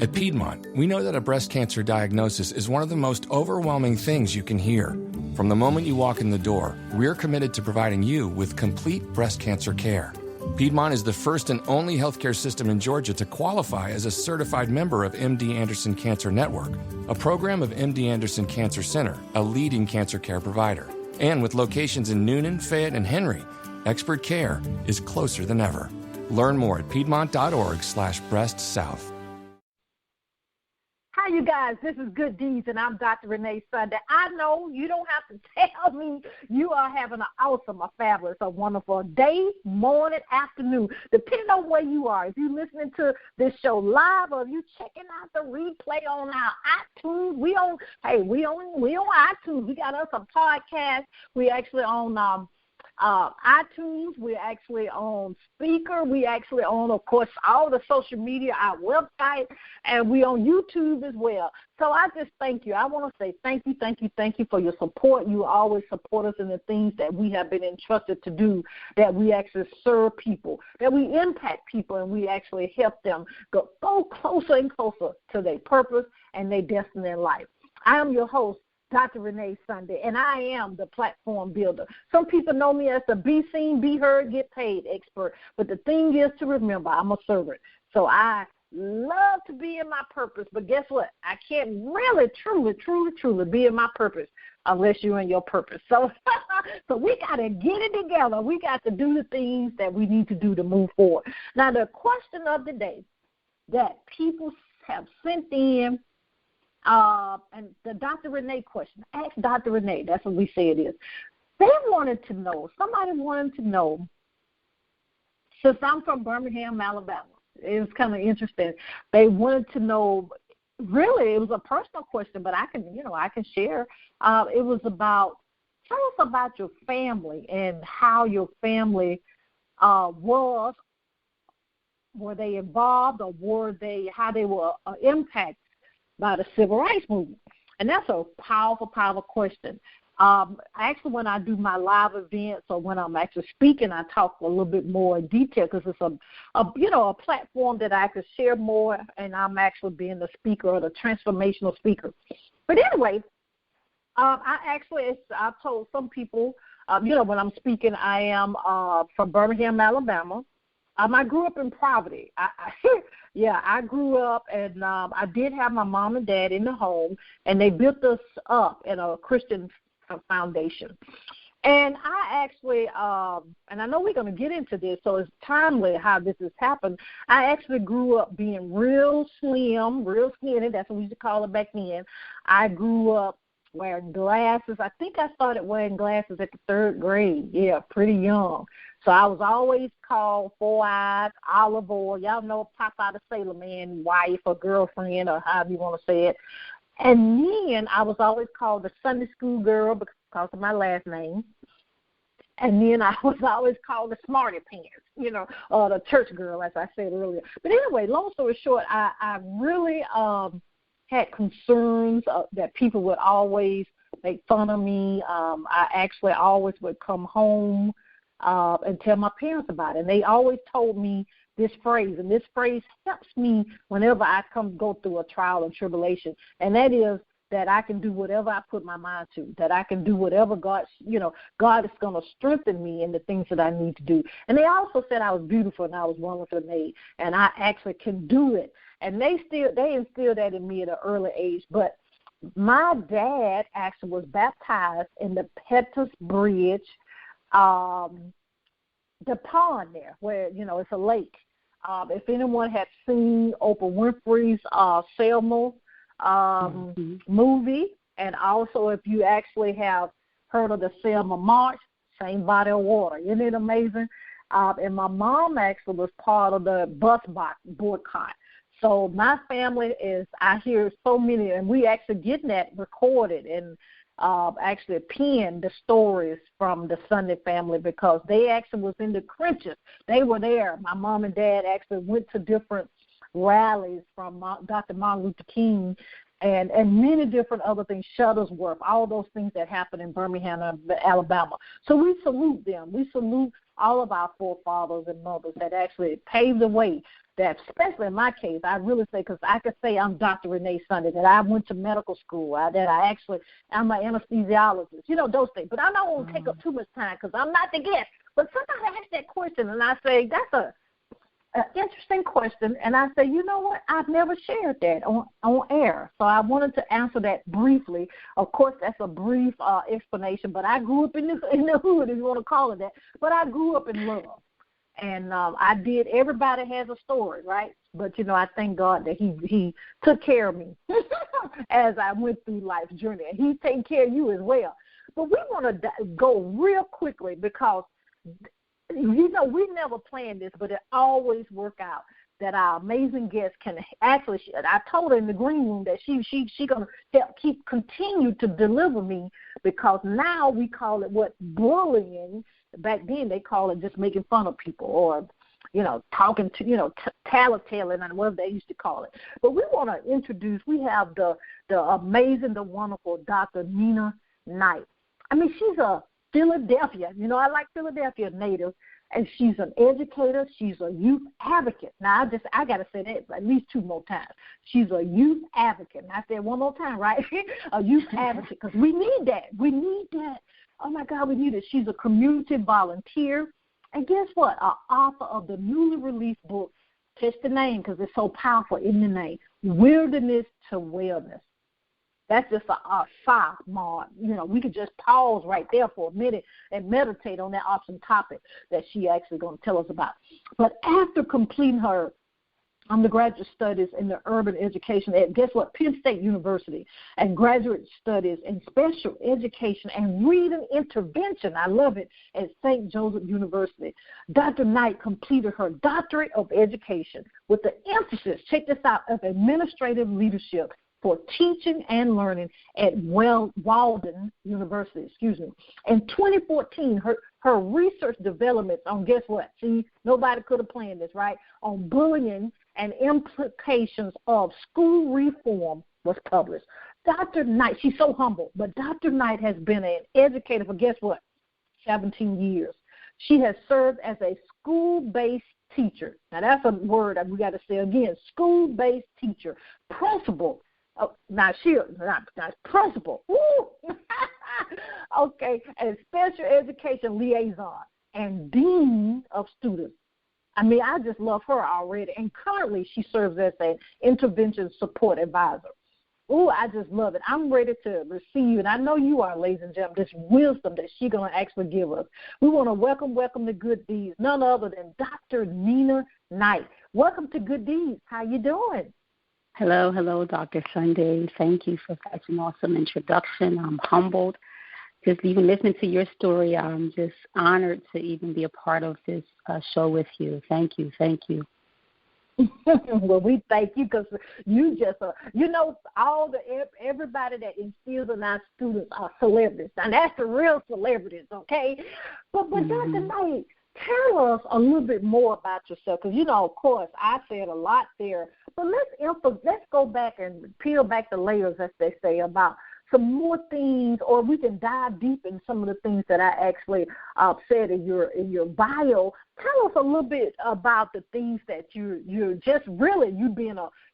At Piedmont, we know that a breast cancer diagnosis is one of the most overwhelming things you can hear. From the moment you walk in the door, we're committed to providing you with complete breast cancer care. Piedmont is the first and only healthcare system in Georgia to qualify as a certified member of MD Anderson Cancer Network, a program of MD Anderson Cancer Center, a leading cancer care provider. And with locations in Noonan, Fayette, and Henry, expert care is closer than ever. Learn more at piedmont.org/breastsouth. Hi, you guys. This is Good Deeds, and I'm Dr. Renee Sunday. I know you don't have to tell me you are having an awesome, a fabulous, a wonderful day, morning, afternoon, depending on where you are. If you're listening to this show live or if you're checking out the replay on our iTunes, we on iTunes. We got us a podcast. We actually on iTunes, we're actually on Speaker, we actually on, of course, all the social media, our website, and we on YouTube as well. So I just thank you. I want to say thank you for your support. You always support us in the things that we have been entrusted to do, that we actually serve people, that we impact people, and we actually help them go closer and closer to their purpose and their destiny in life. I am your host, Dr. Renee Sunday, and I am the platform builder. Some people know me as the be seen, be heard, get paid expert, but the thing is to remember, I'm a servant. So I love to be in my purpose, but guess what? I can't really, truly be in my purpose unless you're in your purpose. So we got to get it together. We got to do the things that we need to do to move forward. Now, the question of the day that people have sent in, and the Dr. Renee question, ask Dr. Renee, that's what we say it is. Somebody wanted to know, since I'm from Birmingham, Alabama, it was kind of interesting. They wanted to know, really, it was a personal question, but I can share. It was about, tell us about your family and how your family was. Were they involved, or how they were impacted by the civil rights movement? And that's a powerful question. Actually, when I do my live events or when I'm actually speaking, I talk a little bit more in detail because it's a platform that I can share more, and I'm actually being the speaker or the transformational speaker. But anyway, I've told some people, when I'm speaking, I am from Birmingham, Alabama. I grew up in poverty. I grew up, and I did have my mom and dad in the home, and they built us up in a Christian foundation. And I actually, and I know we're going to get into this, so it's timely how this has happened. I actually grew up being real slim, real skinny. That's what we used to call it back then. I grew up wearing glasses. I think I started wearing glasses at the 3rd grade. Yeah, pretty young. So I was always called Four Eyes, Olive Oil. Y'all know Popeye the Sailor Man, wife or girlfriend or however you want to say it. And then I was always called the Sunday school girl because of my last name. And then I was always called the Smarty Pants, or the church girl, as I said earlier. But anyway, long story short, I really had concerns that people would always make fun of me. I actually always would come home and tell my parents about it. And they always told me this phrase, and this phrase helps me whenever I go through a trial and tribulation, and that is that I can do whatever I put my mind to, that I can do whatever God is going to strengthen me in the things that I need to do. And they also said I was beautiful and I was wonderfully made, and I actually can do it. And they instilled that in me at an early age. But my dad actually was baptized in the Pettus Bridge, the pond there where, it's a lake. If anyone had seen Oprah Winfrey's Selma movie, and also if you actually have heard of the Selma March, same body of water. Isn't it amazing? And my mom actually was part of the bus boycott. So my family I hear so many, and we actually getting that recorded and actually penned the stories from the Sunday family because they actually was in the trenches. They were there. My mom and dad actually went to different rallies from Dr. Martin Luther King, and many different other things, Shuttlesworth, all those things that happen in Birmingham, Alabama. So we salute them. We salute all of our forefathers and mothers that actually paved the way. That, especially in my case, I really say, because I could say I'm Dr. Renee Sunday, that I went to medical school, I'm an anesthesiologist, those things. But I don't want to take up too much time because I'm not the guest. But somebody asked that question, and I say, that's an interesting question. And I say, you know what? I've never shared that on air. So I wanted to answer that briefly. Of course, that's a brief explanation, but I grew up in the hood, if you want to call it that. But I grew up in love. And I did. Everybody has a story, right? But, I thank God that he took care of me as I went through life's journey. And he's taking care of you as well. But we want to go real quickly because, we never planned this, but it always work out that our amazing guest can actually, I told her in the green room that she going to help continue to deliver me, because now we call it bullying. Back then they call it just making fun of people or, talking to, tattletailing and whatever they used to call it. But we want to introduce, we have the amazing, the wonderful Dr. Nina Knight. I mean, she's a Philadelphia, I like Philadelphia native, and she's an educator. She's a youth advocate. Now, I got to say that at least 2 more times. She's a youth advocate. And I said one more time, right? A youth advocate, because we need that. We need that. Oh, my God, we need it. She's a community volunteer. And guess what? An author of the newly released book, just the name because it's so powerful in the name, Wilderness to Wellness. That's just a sidebar. We could just pause right there for a minute and meditate on that awesome topic that she actually going to tell us about. But after completing her undergraduate studies in the urban education at, guess what, Penn State University, and graduate studies in special education and reading intervention, I love it, at St. Joseph University, Dr. Knight completed her doctorate of education with the emphasis, check this out, of administrative leadership for teaching and learning at Walden University. In 2014, her research developments on, guess what? See, nobody could have planned this, right? On bullying and implications of school reform was published. Dr. Knight, she's so humble, but Dr. Knight has been an educator for, guess what, 17 years. She has served as a school-based teacher. Now, that's a word that we got to say again, school-based teacher, principal. Oh, not principal. Okay, and special education liaison and dean of students. I mean, I just love her already. And currently, she serves as an intervention support advisor. Oh, I just love it. I'm ready to receive, and I know you are, ladies and gentlemen, this wisdom that she's going to actually give us. We want to welcome the Good Deeds, none other than Dr. Nina Knight. Welcome to Good Deeds. How you doing? Hello, Dr. Sunday. Thank you for such an awesome introduction. I'm humbled. Just even listening to your story, I'm just honored to even be a part of this show with you. Thank you. Well, we thank you because you just, everybody that instills in our students are celebrities, and that's the real celebrities, okay? But Dr. Knight, tell us a little bit more about yourself, because, of course, I said a lot there, but let's go back and peel back the layers, as they say, about some more things, or we can dive deep in some of the things that I actually said in your bio. Tell us a little bit about the things that you're just really,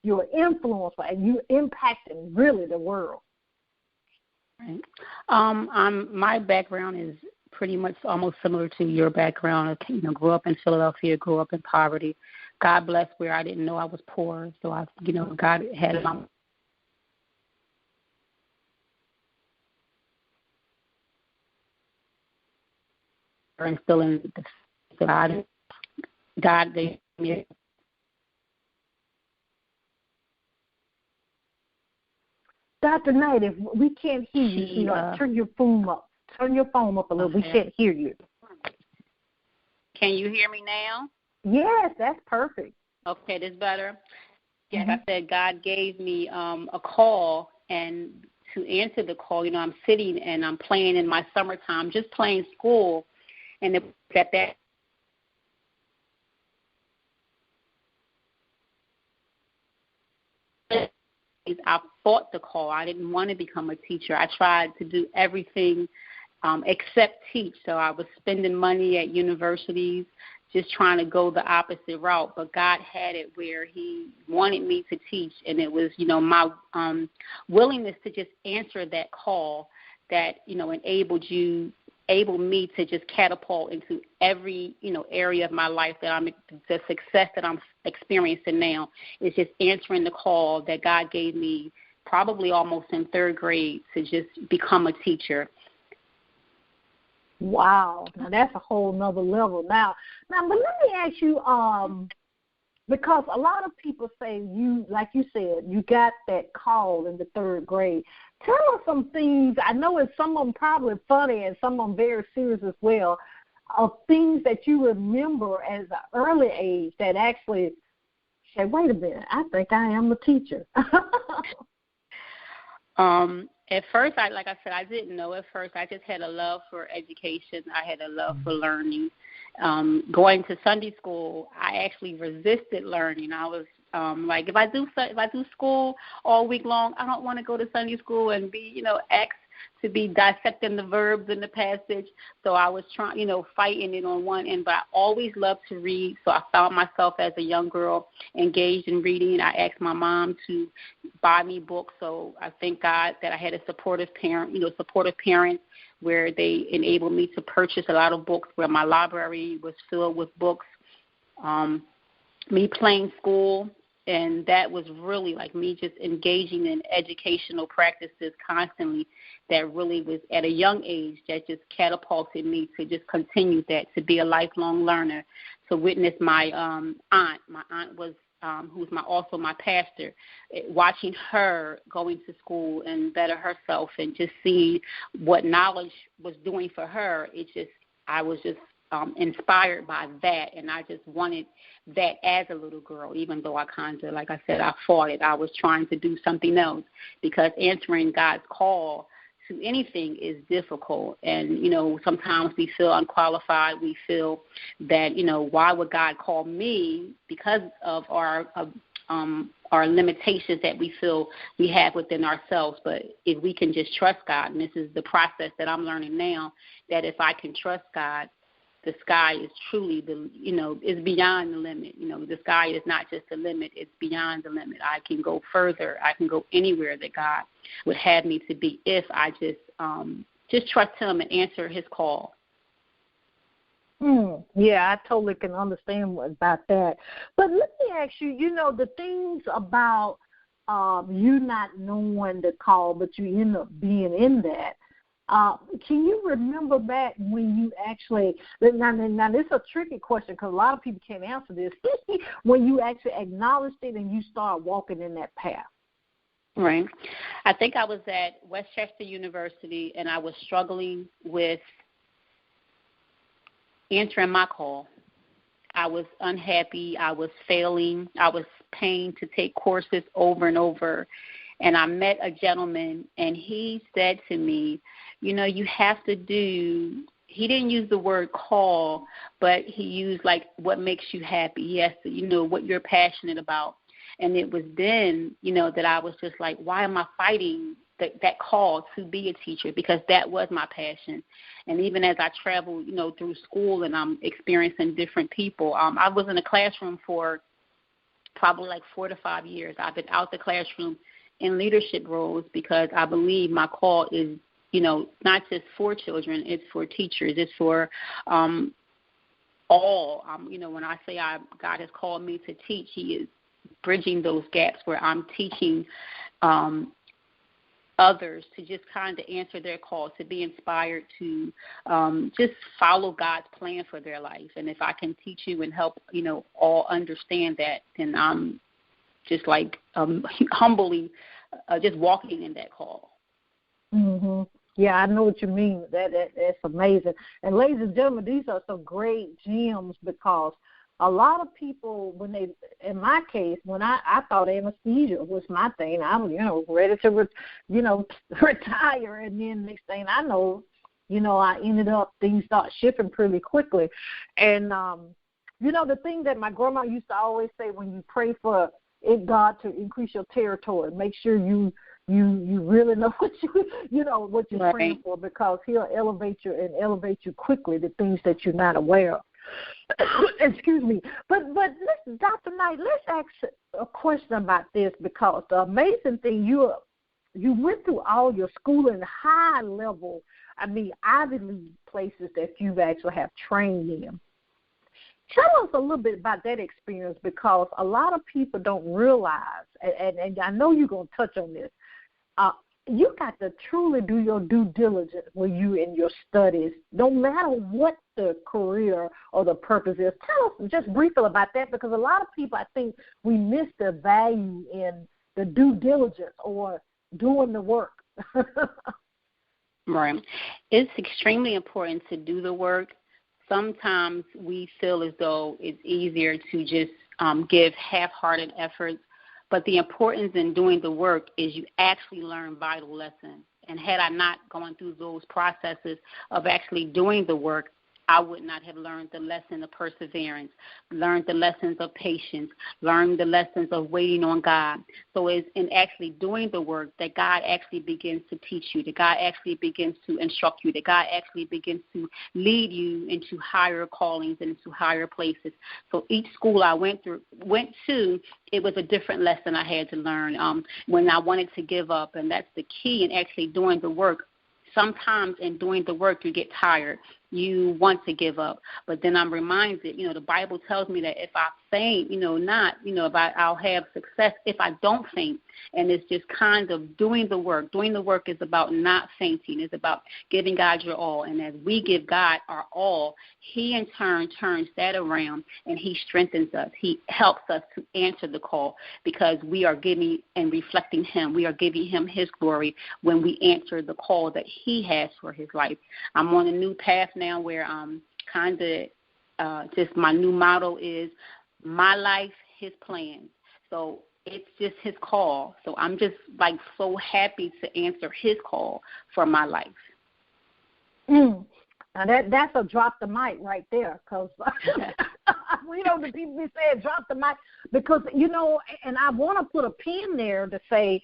you're an influencer and you're impacting really the world. Right. My background is pretty much almost similar to your background. I grew up in Philadelphia, grew up in poverty. God bless where I didn't know I was poor. So God had my instilling the God gave me. Dr. Knight, if we can't hear you, turn your phone up. Turn your phone up a little. Okay. We can't hear you. Can you hear me now? Yes, that's perfect. Okay, this better. Yes, I said God gave me a call, and to answer the call, I'm sitting and I'm playing in my summertime, just playing school, and it was at that I fought the call. I didn't want to become a teacher. I tried to do everything except teach. So I was spending money at universities, just trying to go the opposite route. But God had it where he wanted me to teach, and it was, my willingness to just answer that call that, enabled me to just catapult into every, area of my life the success that I'm experiencing now is just answering the call that God gave me probably almost in third grade to just become a teacher. Wow. Now, that's a whole nother level. Now, but let me ask you, because a lot of people say like you said, you got that call in the third grade. Tell us some things. I know it's some of them probably funny and some of them very serious as well, of things that you remember as an early age that actually say, wait a minute, I think I am a teacher. At first, like I said, I didn't know at first. I just had a love for education. I had a love for learning. Going to Sunday school, I actually resisted learning. I was like, if I do school all week long, I don't want to go to Sunday school and be, asked to be dissecting the verbs in the passage. So I was trying, fighting it on one end, but I always loved to read. So I found myself as a young girl engaged in reading. I asked my mom to buy me books. So I thank God that I had a supportive parents where they enabled me to purchase a lot of books, where my library was filled with books. Me playing school, and that was really like me just engaging in educational practices constantly. That really was at a young age that just catapulted me to just continue that, to be a lifelong learner, to witness my aunt. My aunt was who's also my pastor, watching her going to school and better herself and just seeing what knowledge was doing for her. I was just inspired by that, and I just wanted that as a little girl, even though I kind of, like I said, I fought it. I was trying to do something else, because answering God's call to anything is difficult. And, sometimes we feel unqualified. We feel that, why would God call me, because of our limitations that we feel we have within ourselves. But if we can just trust God, and this is the process that I'm learning now, that if I can trust God, the sky is truly is beyond the limit. The sky is not just the limit, it's beyond the limit. I can go further. I can go anywhere that God would have me to be if I just trust him and answer his call. Yeah, I totally can understand about that. But let me ask you, the things about you not knowing the call, but you end up being in that. Can you remember back when you actually, now this is a tricky question because a lot of people can't answer this, when you actually acknowledged it and you started walking in that path? Right. I think I was at Westchester University, and I was struggling with answering my call. I was unhappy. I was failing. I was paying to take courses over and over. And I met a gentleman, and he said to me, you have to do, he didn't use the word call, but he used like what makes you happy. He has to, what you're passionate about. And it was then, that I was just like, why am I fighting that call to be a teacher? Because that was my passion. And even as I travel, through school and I'm experiencing different people, I was in a classroom for probably like 4 to 5 years. I've been out the classroom in leadership roles because I believe my call is, not just for children, it's for teachers, it's for all. When I say God has called me to teach, he is bridging those gaps where I'm teaching others to just kind of answer their call, to be inspired to just follow God's plan for their life. And if I can teach you and help, all understand that, then I'm just like humbly just walking in that call. Mm-hmm. Yeah, I know what you mean. That's amazing. And ladies and gentlemen, these are some great gems, because a lot of people, in my case, when I thought anesthesia was my thing, I was, ready to, retire. And then next thing I know, I ended up, things start shifting pretty quickly. And, the thing that my grandma used to always say, when you pray for God to increase your territory. Make sure you really know what what you're praying for, because He'll elevate you quickly to things that you're not aware of. Excuse me. But listen, Dr. Knight, let's ask a question about this, because the amazing thing, you went through all your schooling, high level, Ivy League places that you've actually have trained in. Tell us a little bit about that experience, because a lot of people don't realize, and I know you're going to touch on this, you got to truly do your due diligence when you in your studies, no matter what the career or the purpose is. Tell us just briefly about that, because a lot of people, I think, we miss the value in the due diligence or doing the work. Right. It's extremely important to do the work. Sometimes we feel as though it's easier to just give half-hearted efforts, but the importance in doing the work is you actually learn vital lessons. And had I not gone through those processes of actually doing the work, I would not have learned the lesson of perseverance, learned the lessons of patience, learned the lessons of waiting on God. So it's in actually doing the work that God actually begins to teach you, that God actually begins to instruct you, that God actually begins to lead you into higher callings and into higher places. So each school I went to, it was a different lesson I had to learn when I wanted to give up, and that's the key in actually doing the work. Sometimes in doing the work, you get tired. You want to give up. But then I'm reminded, the Bible tells me that if I faint, I'll have success if I don't faint. And it's just kind of doing the work. Doing the work is about not fainting. It's about giving God your all. And as we give God our all, He in turn turns that around and He strengthens us. He helps us to answer the call, because we are giving and reflecting Him. We are giving Him His glory when we answer the call that He has for His life. I'm on a new path now where I'm kind of just my new motto is my life, His plans. So it's just His call. So I'm just so happy to answer His call for my life. Now that's a drop the mic right there, because the people be saying drop the mic, because and I want to put a pin there to say,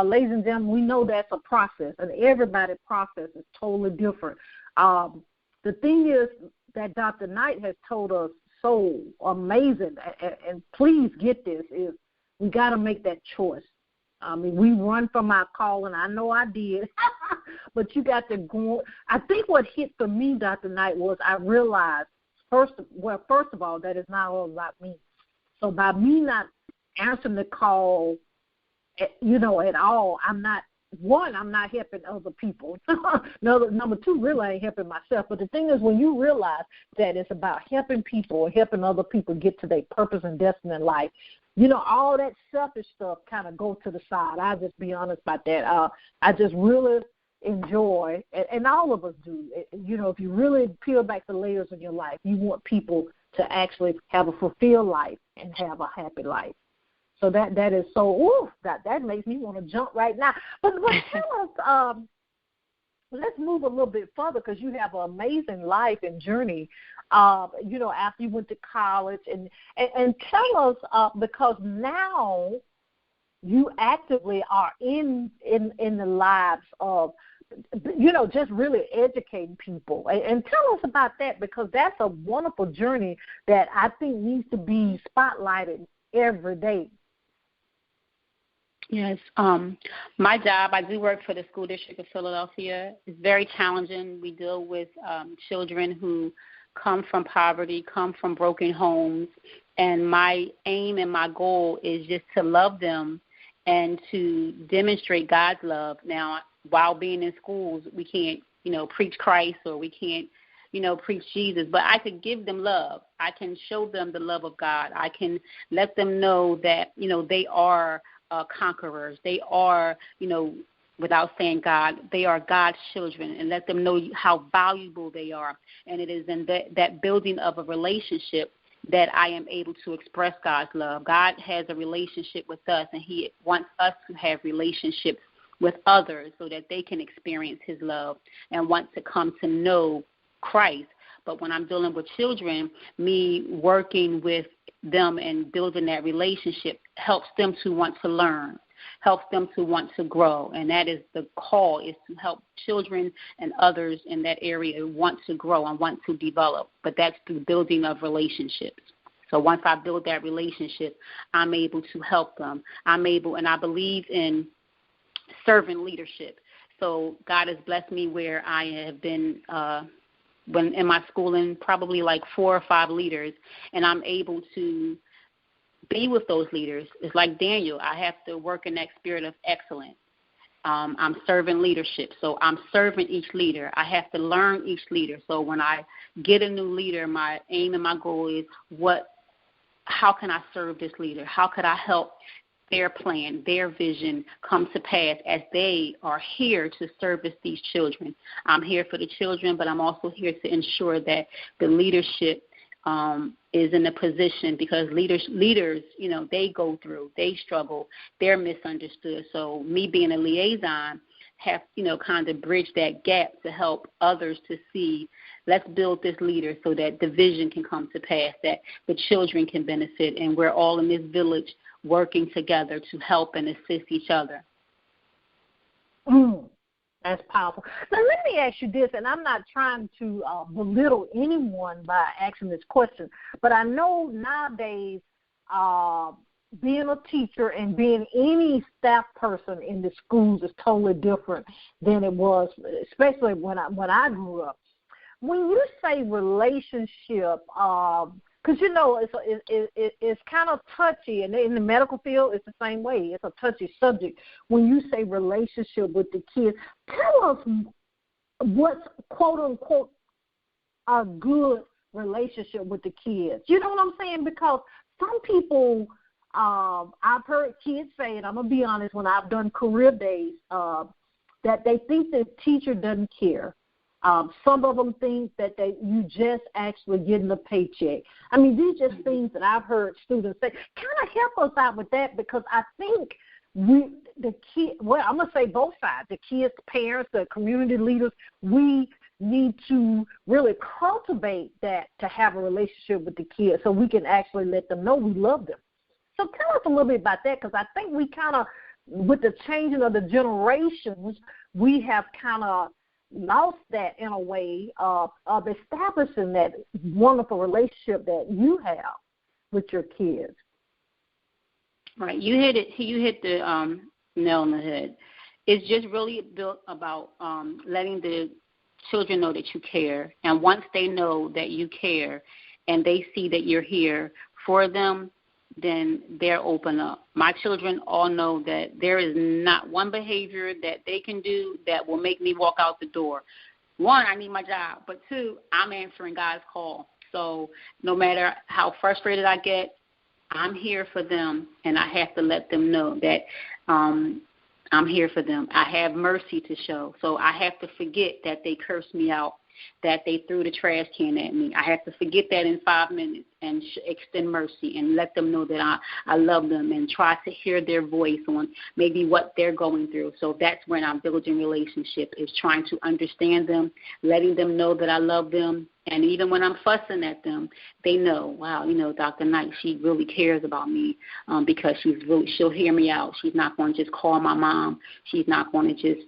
ladies and gentlemen, we know that's a process, and everybody's process is totally different. The thing is that Dr. Knight has told us so amazing, and please get this, is we got to make that choice. We run from our calling. I know I did, but you got to go. I think what hit for me, Dr. Knight, was I realized, first of all, that it's not all about me. So by me not answering the call, at all, I'm not helping other people. Number two, really ain't helping myself. But the thing is, when you realize that it's about helping people or helping other people get to their purpose and destiny in life, all that selfish stuff kind of go to the side. I'll just be honest about that. I just really enjoy, and all of us do, if you really peel back the layers in your life, you want people to actually have a fulfilled life and have a happy life. So that is so, that makes me want to jump right now. But tell us, let's move a little bit further, because you have an amazing life and journey, after you went to college. And tell us, because now you actively are in the lives of, just really educating people. And tell us about that, because that's a wonderful journey that I think needs to be spotlighted every day. Yes. My job, I do work for the School District of Philadelphia. It's very challenging. We deal with children who come from poverty, come from broken homes, and my aim and my goal is just to love them and to demonstrate God's love. Now, while being in schools, we can't, preach Christ, or we can't, preach Jesus, but I could give them love. I can show them the love of God. I can let them know that, they are conquerors. They are, without saying God, they are God's children, and let them know how valuable they are. And it is in that building of a relationship that I am able to express God's love. God has a relationship with us, and He wants us to have relationships with others so that they can experience His love and want to come to know Christ. But when I'm dealing with children, me working with them and building that relationship helps them to want to learn, helps them to want to grow. And that is the call, is to help children and others in that area want to grow and want to develop. But that's through building of relationships. So once I build that relationship, I'm able to help them. And I believe in servant leadership. So God has blessed me where I have been when in my schooling, probably like 4 or 5 leaders, and I'm able to be with those leaders. It's like Daniel. I have to work in that spirit of excellence. I'm serving leadership, so I'm serving each leader. I have to learn each leader. So when I get a new leader, my aim and my goal is how can I serve this leader? How could I help their plan, their vision come to pass as they are here to service these children? I'm here for the children, but I'm also here to ensure that the leadership is in a position, because leaders, they go through, they struggle, they're misunderstood. So me being a liaison have, kind of bridge that gap to help others to see, let's build this leader so that the vision can come to pass, that the children can benefit, and we're all in this village working together to help and assist each other. That's powerful. Now, let me ask you this, and I'm not trying to belittle anyone by asking this question, but I know nowadays being a teacher and being any staff person in the schools is totally different than it was, especially when I grew up. When you say relationship, because it's kind of touchy, and in the medical field, it's the same way. It's a touchy subject. When you say relationship with the kids, tell us what's quote unquote a good relationship with the kids. You know what I'm saying? Because some people, I've heard kids say, and I'm gonna be honest, when I've done career days, that they think the teacher doesn't care. Some of them think that you just actually getting a paycheck. I mean, these are just things that I've heard students say. Kind of help us out with that, because I think I'm going to say both sides, the kids, the parents, the community leaders, we need to really cultivate that to have a relationship with the kids so we can actually let them know we love them. So tell us a little bit about that, because I think we kind of, with the changing of the generations, we have kind of lost that in a way of establishing that wonderful relationship that you have with your kids. Right. You hit the nail on the head. It's just really built about letting the children know that you care. And once they know that you care and they see that you're here for them, then they're open up. My children all know that there is not one behavior that they can do that will make me walk out the door. 1, I need my job, but 2, I'm answering God's call. So no matter how frustrated I get, I'm here for them, and I have to let them know that I'm here for them. I have mercy to show, so I have to forget that they cursed me out, that they threw the trash can at me. I have to forget that in 5 minutes and extend mercy and let them know that I love them, and try to hear their voice on maybe what they're going through. So that's when I'm building relationship, is trying to understand them, letting them know that I love them. And even when I'm fussing at them, they know, wow, Dr. Knight, she really cares about me, because she'll hear me out. She's not going to just call my mom. She's not going to just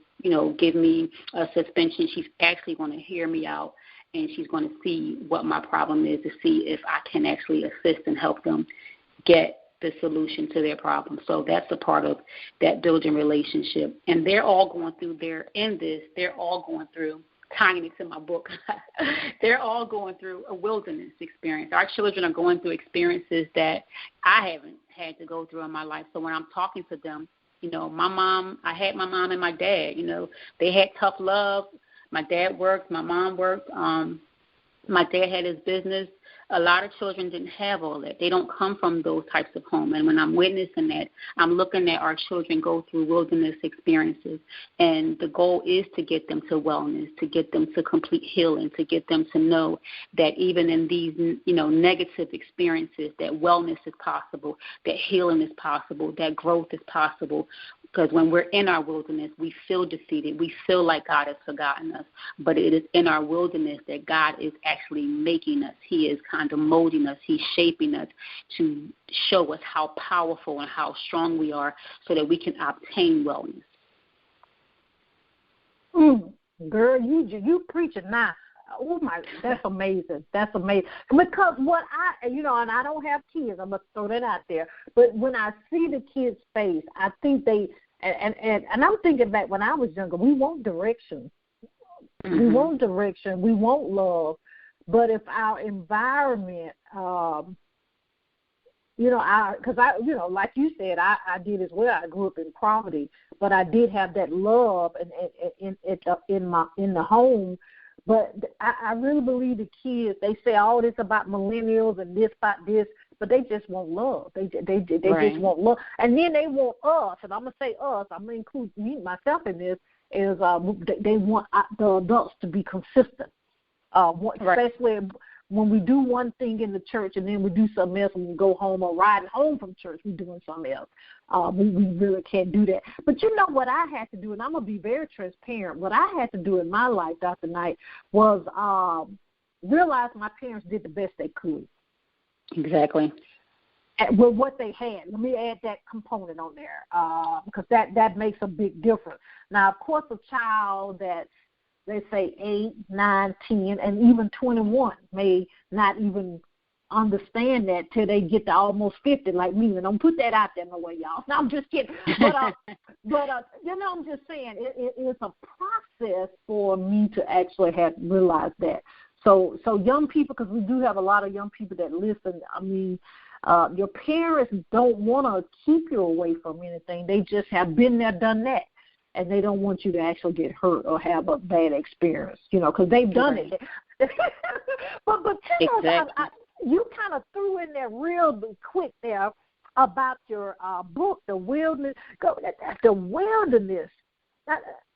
give me a suspension. She's actually going to hear me out, and she's going to see what my problem is, to see if I can actually assist and help them get the solution to their problem. So that's a part of that building relationship. And they're all going through, they're all going through, tying it to my book, they're all going through a wilderness experience. Our children are going through experiences that I haven't had to go through in my life. So when I'm talking to them, I had my mom and my dad, they had tough love. My dad worked, my mom worked. My dad had his business. A lot of children didn't have all that. They don't come from those types of homes. And when I'm witnessing that, I'm looking at our children go through wilderness experiences. And the goal is to get them to wellness, to get them to complete healing, to get them to know that even in these, negative experiences, that wellness is possible, that healing is possible, that growth is possible. Because when we're in our wilderness, we feel defeated. We feel like God has forgotten us. But it is in our wilderness that God is actually making us. He is kind of molding us. He's shaping us to show us how powerful and how strong we are so that we can obtain wellness. Girl, you preaching now. Oh, my, that's amazing. That's amazing. Because what and I don't have kids. I'm going to throw that out there. But when I see the kids' face, I think they, and I'm thinking back when I was younger, we want direction. Mm-hmm. We want direction. We want love. But if our environment, like you said, I did as well. I grew up in poverty, but I did have that love in the home. But I really believe the kids, they say all this about millennials and this about this, but they just want love. They right. just want love. And then they want us, and I'm going to say us, I'm going to include me, myself in this, is they want the adults to be consistent, especially when we do one thing in the church and then we do something else when we go home or riding home from church, we're doing something else. We really can't do that. But you know what I had to do, and I'm going to be very transparent, what I had to do in my life, Dr. Knight, was realize my parents did the best they could. Exactly. With what they had. Let me add that component on there because that makes a big difference. Now, of course, a child that, they say 8, 9, 10, and even 21 may not even understand that till they get to almost 50 like me. And don't put that out there no way, y'all. No, I'm just kidding. But I'm just saying it's a process for me to actually have realized that. So young people, because we do have a lot of young people that listen, I mean, your parents don't want to keep you away from anything. They just have been there, done that. And they don't want you to actually get hurt or have a bad experience, because they've done right. it. but tell exactly. us, you kind of threw in there real quick there about your book, The Wilderness. The Wilderness.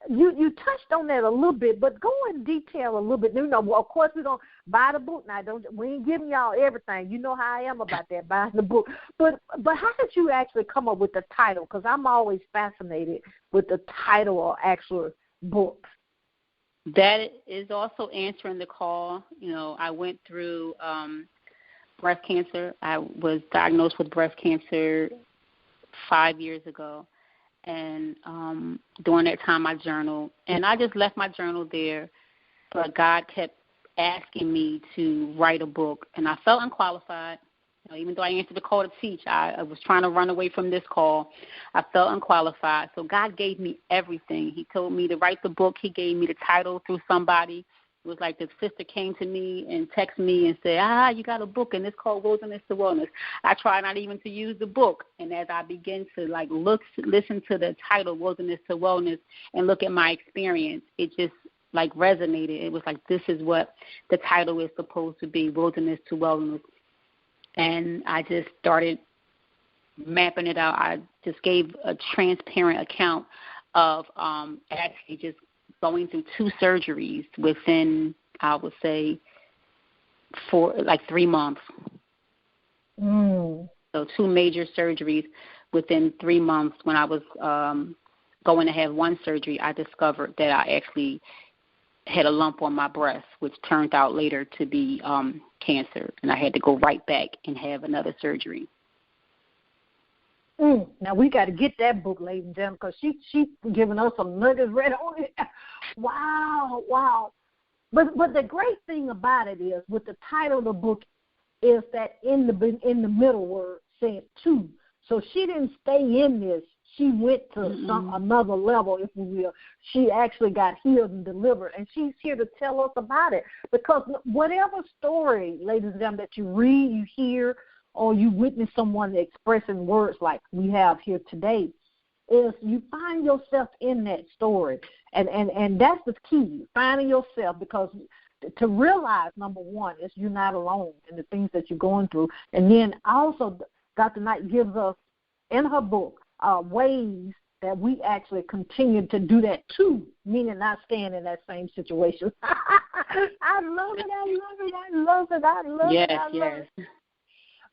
You touched on that a little bit, but go in detail a little bit. Of course, we don't buy the book now. We ain't giving y'all everything. You know how I am about that, buying the book. But how did you actually come up with the title? Because I'm always fascinated with the title of actual books. That is also answering the call. I went through breast cancer. I was diagnosed with breast cancer 5 years ago. And during that time, I journaled. And I just left my journal there. But God kept asking me to write a book. And I felt unqualified. Even though I answered the call to teach, I was trying to run away from this call. I felt unqualified. So God gave me everything. He told me to write the book. He gave me the title through somebody. It was like the sister came to me and texted me and said, you got a book, and it's called Wilderness to Wellness. I try not even to use the book. And as I begin to, listen to the title, Wilderness to Wellness, and look at my experience, it just, resonated. It was like, this is what the title is supposed to be, Wilderness to Wellness. And I just started mapping it out. I just gave a transparent account of actually just going through 2 surgeries within, I would say, 3 months. So 2 major surgeries within 3 months. When I was going to have 1 surgery, I discovered that I actually had a lump on my breast, which turned out later to be cancer, and I had to go right back and have another surgery. Now, we got to get that book, ladies and gentlemen, because she's giving us some nuggets right on it. Wow. But the great thing about it is, with the title of the book, is that in the middle word said to. So she didn't stay in this. She went to another level, if you will. She actually got healed and delivered, and she's here to tell us about it. Because whatever story, ladies and gentlemen, that you read, you hear, or you witness someone expressing words like we have here today, is you find yourself in that story. And that's the key, finding yourself, because to realize, number one, is you're not alone in the things that you're going through. And then also, Dr. Knight gives us, in her book, ways that we actually continue to do that too, meaning not staying in that same situation. I love it. Yes.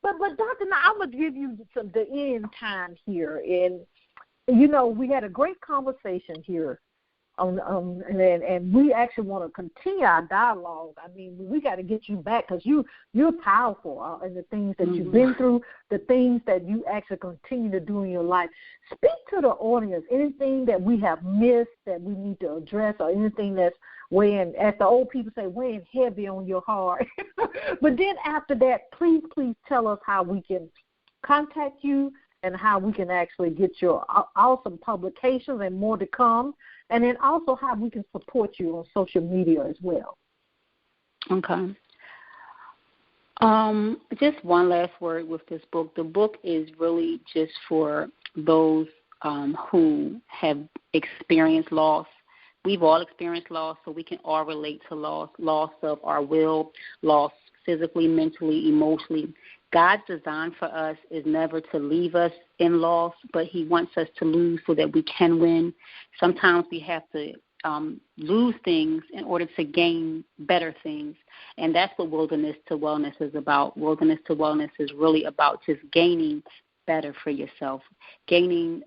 But Dr. Knight, I'm going to give you the end time here. And we had a great conversation here. And we actually want to continue our dialogue. I mean, we got to get you back because you're powerful in the things that you've been through, the things that you actually continue to do in your life. Speak to the audience. Anything that we have missed that we need to address, or anything that's weighing, as the old people say, weighing heavy on your heart. But then after that, please tell us how we can contact you and how we can actually get your awesome publications and more to come. And then also how we can support you on social media as well. Okay. Just one last word with this book. The book is really just for those who have experienced loss. We've all experienced loss, so we can all relate to loss of our will, loss physically, mentally, emotionally. God's design for us is never to leave us in loss, but he wants us to lose so that we can win. Sometimes we have to lose things in order to gain better things, and that's what Wilderness to Wellness is about. Wilderness to Wellness is really about just gaining better for yourself, gaining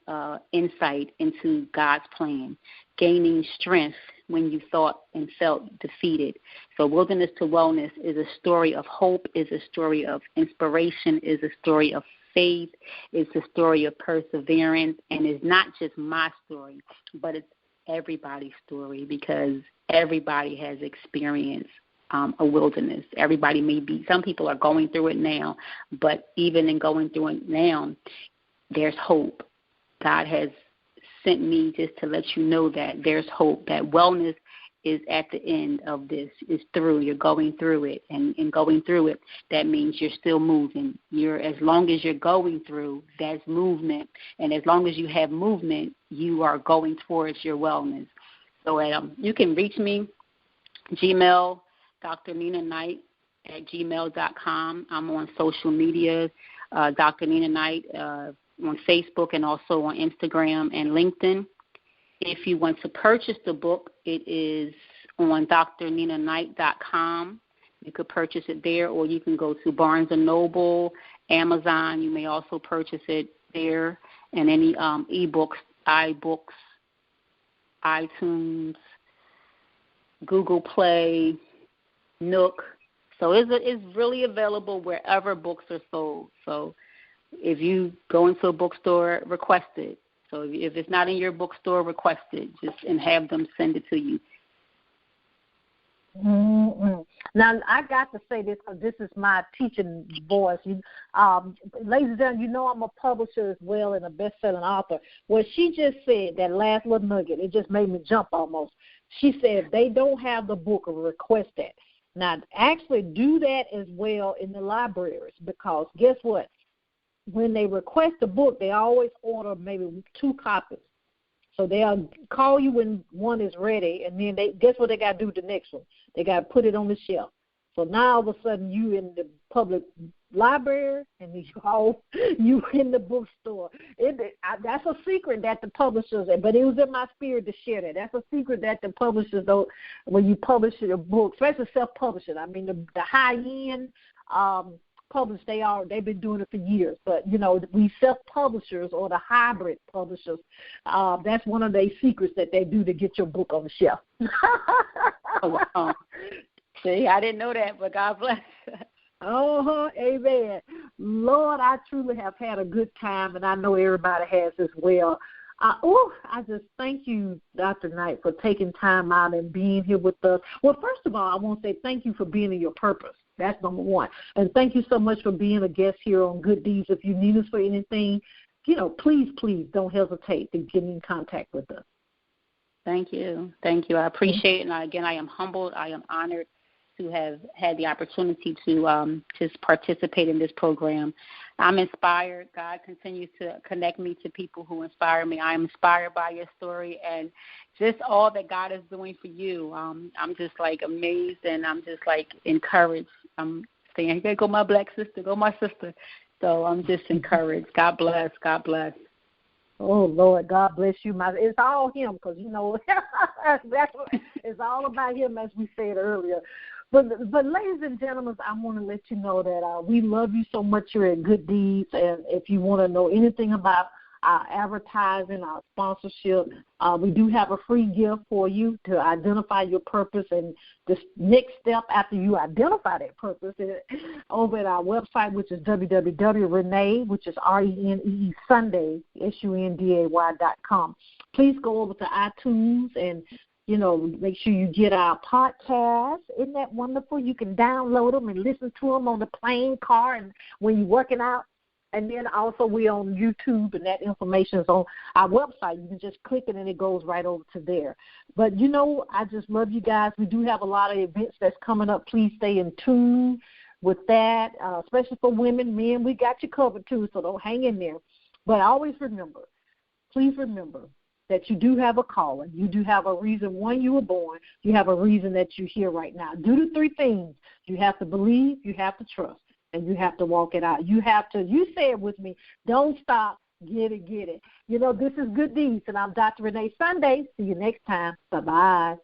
insight into God's plan, gaining strength when you thought and felt defeated. So Wilderness to Wellness is a story of hope, is a story of inspiration, is a story of faith, is a story of perseverance, and it's not just my story, but it's everybody's story, because everybody has experienced a wilderness. Everybody some people are going through it now, but even in going through it now, there's hope. God has sent me just to let you know that there's hope, that wellness is at the end of this. It's through. You're going through it, and in going through it, that means you're still moving. As long as you're going through, that's movement, and as long as you have movement, you are going towards your wellness. So you can reach me, Gmail, Dr. Nina Knight at gmail.com. I'm on social media, Dr. Nina Knight, on Facebook and also on Instagram and LinkedIn. If you want to purchase the book, it is on drninaknight.com. You could purchase it there, or you can go to Barnes & Noble, Amazon. You may also purchase it there, and any ebooks, iBooks, iTunes, Google Play, Nook. So it's really available wherever books are sold. So if you go into a bookstore, request it. So if it's not in your bookstore, request it, and have them send it to you. Mm-hmm. Now, I got to say this because this is my teaching voice. Ladies and gentlemen, I'm a publisher as well and a best-selling author. What she just said, that last little nugget, it just made me jump almost. She said if they don't have the book, request that. Now, actually do that as well in the libraries, because guess what? When they request a book, they always order maybe 2 copies. So they'll call you when one is ready, and then guess what they got to do with the next one? They got to put it on the shelf. So now all of a sudden you in the public library and you in the bookstore. That's a secret that the publishers, but it was in my spirit to share that. That's a secret that the publishers, though, when you publish a book, especially self-publishing. I mean, the high-end publish, they've been doing it for years, but we self-publishers or the hybrid publishers, that's one of their secrets that they do to get your book on the shelf. See, I didn't know that, but God bless. Amen. Lord, I truly have had a good time, and I know everybody has as well. I just thank you, Dr. Knight, for taking time out and being here with us. Well, first of all, I want to say thank you for being in your purpose. That's number one. And thank you so much for being a guest here on Good Deeds. If you need us for anything, please don't hesitate to get in contact with us. Thank you. I appreciate it. And again, I am humbled. I am honored to have had the opportunity to just participate in this program. I'm inspired. God continues to connect me to people who inspire me. I am inspired by your story and just all that God is doing for you. I'm just amazed, and I'm just encouraged. I'm saying, here go my black sister, go my sister. So I'm just encouraged. God bless. God bless. Oh, Lord, God bless you. It's all him, because, that's what, it's all about him, as we said earlier. But ladies and gentlemen, I want to let you know that we love you so much here at Good Deeds, and if you want to know anything about our advertising, our sponsorship. We do have a free gift for you to identify your purpose, and the next step after you identify that purpose is over at our website, which is www.renee, which is RENEE Sunday, SUNDAY.com. Please go over to iTunes and make sure you get our podcast. Isn't that wonderful? You can download them and listen to them on the plane, car, and when you're working out. And then also we're on YouTube, and that information is on our website. You can just click it, and it goes right over to there. But, I just love you guys. We do have a lot of events that's coming up. Please stay in tune with that, especially for women. Men, we got you covered, too, so don't hang in there. But always remember, please remember, that you do have a calling. You do have a reason when you were born. You have a reason that you're here right now. Do the three things. You have to believe, you have to trust, and you have to walk it out. You say it with me, don't stop, get it. This is Good Deeds, and I'm Dr. Renee Sunday. See you next time. Bye-bye.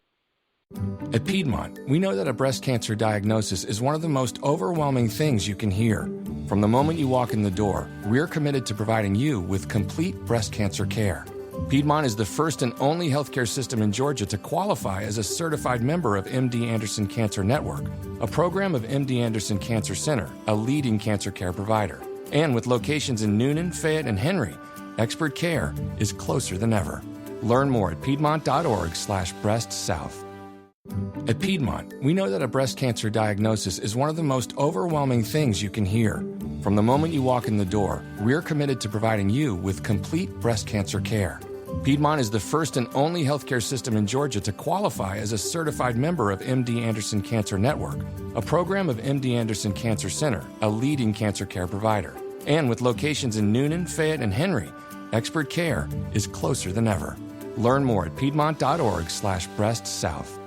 At Piedmont, we know that a breast cancer diagnosis is one of the most overwhelming things you can hear. From the moment you walk in the door, we're committed to providing you with complete breast cancer care. Piedmont is the first and only healthcare system in Georgia to qualify as a certified member of MD Anderson Cancer Network, a program of MD Anderson Cancer Center, a leading cancer care provider. And with locations in Noonan, Fayette, and Henry, expert care is closer than ever. Learn more at piedmont.org/breastsouth. At Piedmont, we know that a breast cancer diagnosis is one of the most overwhelming things you can hear. From the moment you walk in the door, we're committed to providing you with complete breast cancer care. Piedmont is the first and only healthcare system in Georgia to qualify as a certified member of MD Anderson Cancer Network, a program of MD Anderson Cancer Center, a leading cancer care provider. And with locations in Noonan, Fayette, and Henry, expert care is closer than ever. Learn more at piedmont.org/breastsouth.